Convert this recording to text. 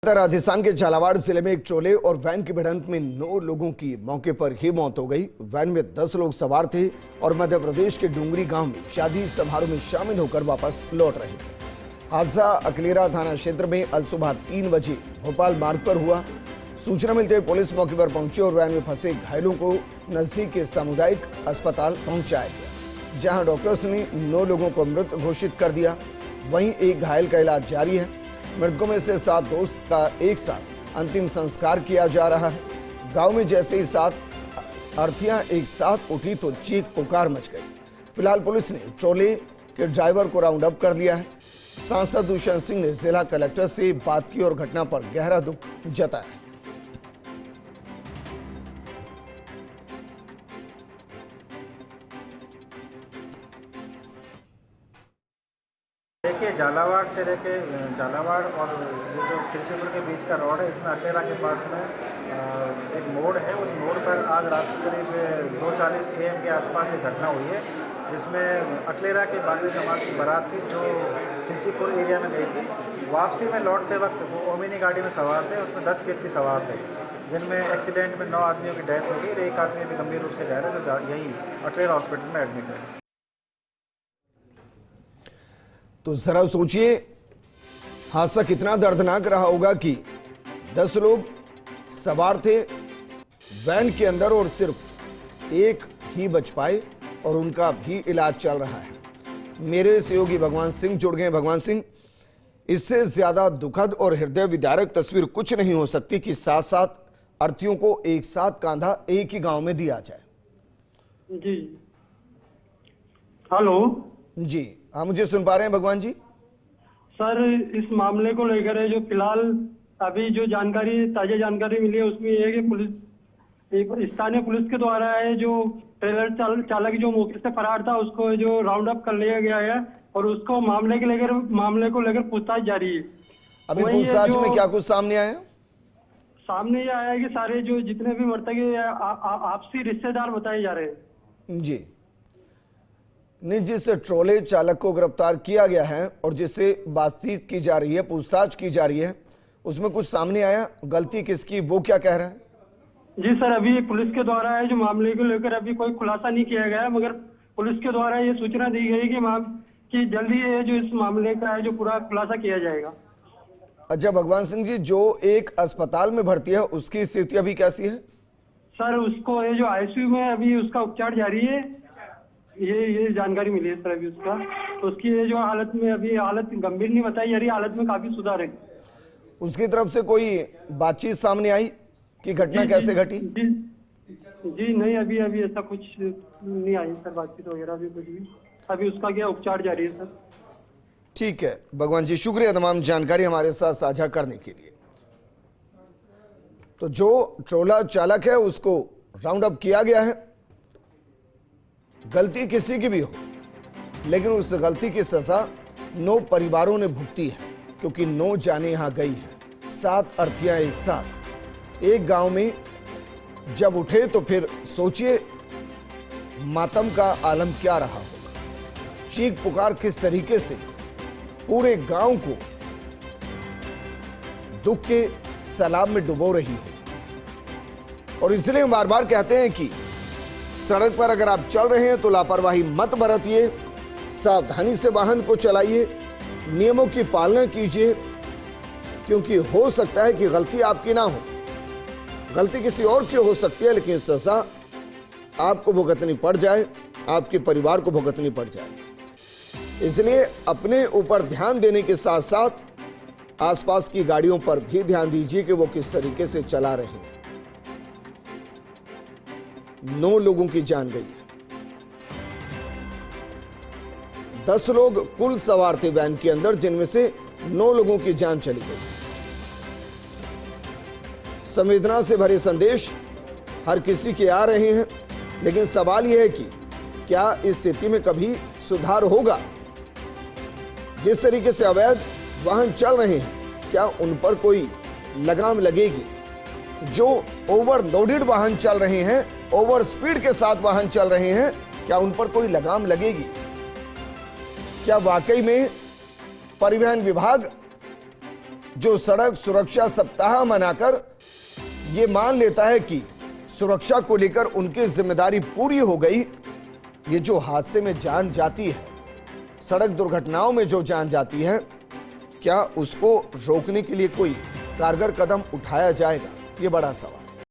राजस्थान के झालावाड़ जिले में एक ट्रोले और वैन की भिड़ंत में 9 लोगों की मौके पर ही मौत हो गई। वैन में 10 लोग सवार थे और मध्य प्रदेश के डूंगरी गांव में शादी समारोह में शामिल होकर वापस लौट रहे थे। हादसा अकलेरा थाना क्षेत्र में अल सुबह 3 बजे भोपाल मार्ग पर हुआ। सूचना मिलते ही पुलिस मौके पर पहुंची और वैन में फंसे घायलों को नजदीक के सामुदायिक अस्पताल पहुंचाया गया, जहां डॉक्टर्स ने 9 लोगों को मृत घोषित कर दिया। वहीं एक घायल का इलाज जारी है। मृतकों में से 7 दोस्त का एक साथ अंतिम संस्कार किया जा रहा है। गांव में जैसे ही 7 अर्थियां एक साथ उठी तो चीख पुकार मच गई। फिलहाल पुलिस ने ट्रोले के ड्राइवर को राउंड अप कर लिया है। सांसद दुष्यंत सिंह ने जिला कलेक्टर से बात की और घटना पर गहरा दुख जताया। देखिए, झालावाड़ से लेके झालावाड़ और ये जो खिलचीपुर के बीच का रोड है, इसमें अकलेरा के पास में एक मोड़ है। उस मोड़ पर आज रात करीब 2:40 AM के आसपास एक घटना हुई है, जिसमें अकलेरा के बागी समाज की बारात थी जो खिलचीपुर एरिया में गई थी। वापसी में लौटते वक्त वो ओमिनी गाड़ी में सवार थे। उसमें 10 व्यक्ति सवार थे, जिनमें एक्सीडेंट में 9 आदमियों की डेथ हो गई और एक आदमी भी गंभीर रूप से घायल है, जो यही अकलेरा हॉस्पिटल में एडमिट है। तो जरा सोचिए हादसा कितना दर्दनाक रहा होगा कि 10 लोग सवार थे वैन के अंदर और सिर्फ एक ही बच पाए और उनका भी इलाज चल रहा है। मेरे सहयोगी भगवान सिंह जुड़ गए। भगवान सिंह, इससे ज्यादा दुखद और हृदय विदारक तस्वीर कुछ नहीं हो सकती कि 7 अर्थियों को एक साथ कांधा एक ही गांव में दिया जाए। जी, हेलो जी, हाँ, मुझे सुन पा रहे हैं भगवान जी? सर, इस मामले को लेकर है जो फिलहाल अभी जो ताजा जानकारी मिली है उसमें यह है कि स्थानीय पुलिस के द्वारा है जो ट्रेलर चालक जो मौके से फरार था उसको जो राउंड अप कर लिया गया है और उसको मामले को लेकर पूछताछ जारी है। अभी पूछताछ में क्या कुछ सामने आया? सामने ये आया है कि सारे जो जितने भी मृतक आपसी रिश्तेदार बताए जा रहे हैं। जी, नहीं, जिस ट्रोले चालक को गिरफ्तार किया गया है और जिससे बातचीत की जा रही है, पूछताछ की जा रही है, उसमें कुछ सामने आया? गलती किसकी, वो क्या कह रहा है? जी सर, अभी पुलिस के द्वारा है जो मामले को लेकर अभी कोई खुलासा नहीं किया गया है, मगर पुलिस के द्वारा ये सूचना दी गई कि जल्दी है जो इस मामले का है जो पूरा खुलासा किया जाएगा। अच्छा भगवान सिंह जी, जो एक अस्पताल में भर्ती है उसकी स्थिति अभी कैसी है? सर, उसको ये जो ICU में अभी उसका उपचार जारी है, ये जानकारी मिली है सर। अभी उसकी ये जो हालत गंभीर नहीं बताई जा रही, हालत में काफी सुधार है। उसकी तरफ से कोई बातचीत सामने आई कि घटना कैसे घटी? जी नहीं, अभी ऐसा कुछ नहीं आई सर, बातचीत वगैरह भी कुछ भी। अभी उसका क्या उपचार जारी है सर। ठीक है भगवान जी, शुक्रिया तमाम जानकारी हमारे साथ साझा करने के लिए। तो जो ट्रोला चालक है उसको राउंड अप किया गया है। गलती किसी की भी हो, लेकिन उस गलती की सजा 9 परिवारों ने भुगती है, क्योंकि 9 जाने यहां गई हैं। 7 अर्थियां एक साथ एक गांव में जब उठे तो फिर सोचिए मातम का आलम क्या रहा होगा। चीख पुकार किस तरीके से पूरे गांव को दुख के सैलाब में डुबो रही हो। और इसलिए हम बार बार कहते हैं कि सड़क पर अगर आप चल रहे हैं तो लापरवाही मत बरतिए, सावधानी से वाहन को चलाइए, नियमों की पालना कीजिए, क्योंकि हो सकता है कि गलती आपकी ना हो, गलती किसी और की हो सकती है, लेकिन सजा आपको भुगतनी पड़ जाए, आपके परिवार को भुगतनी पड़ जाए। इसलिए अपने ऊपर ध्यान देने के साथ साथ आसपास की गाड़ियों पर भी ध्यान दीजिए कि वो किस तरीके से चला रहे हैं। 9 लोगों की जान गई है। 10 लोग कुल सवार थे वैन के अंदर, जिनमें से 9 लोगों की जान चली गई। संवेदना से भरे संदेश हर किसी के आ रहे हैं, लेकिन सवाल यह है कि क्या इस स्थिति में कभी सुधार होगा? जिस तरीके से अवैध वाहन चल रहे हैं, क्या उन पर कोई लगाम लगेगी? जो ओवरलोडेड वाहन चल रहे हैं, ओवर स्पीड के साथ वाहन चल रहे हैं, क्या उन पर कोई लगाम लगेगी? क्या वाकई में परिवहन विभाग जो सड़क सुरक्षा सप्ताह मनाकर ये मान लेता है कि सुरक्षा को लेकर उनकी जिम्मेदारी पूरी हो गई, ये जो हादसे में जान जाती है, सड़क दुर्घटनाओं में जो जान जाती है, क्या उसको रोकने के लिए कोई कारगर कदम उठाया जाएगा? ये बड़ा सवाल।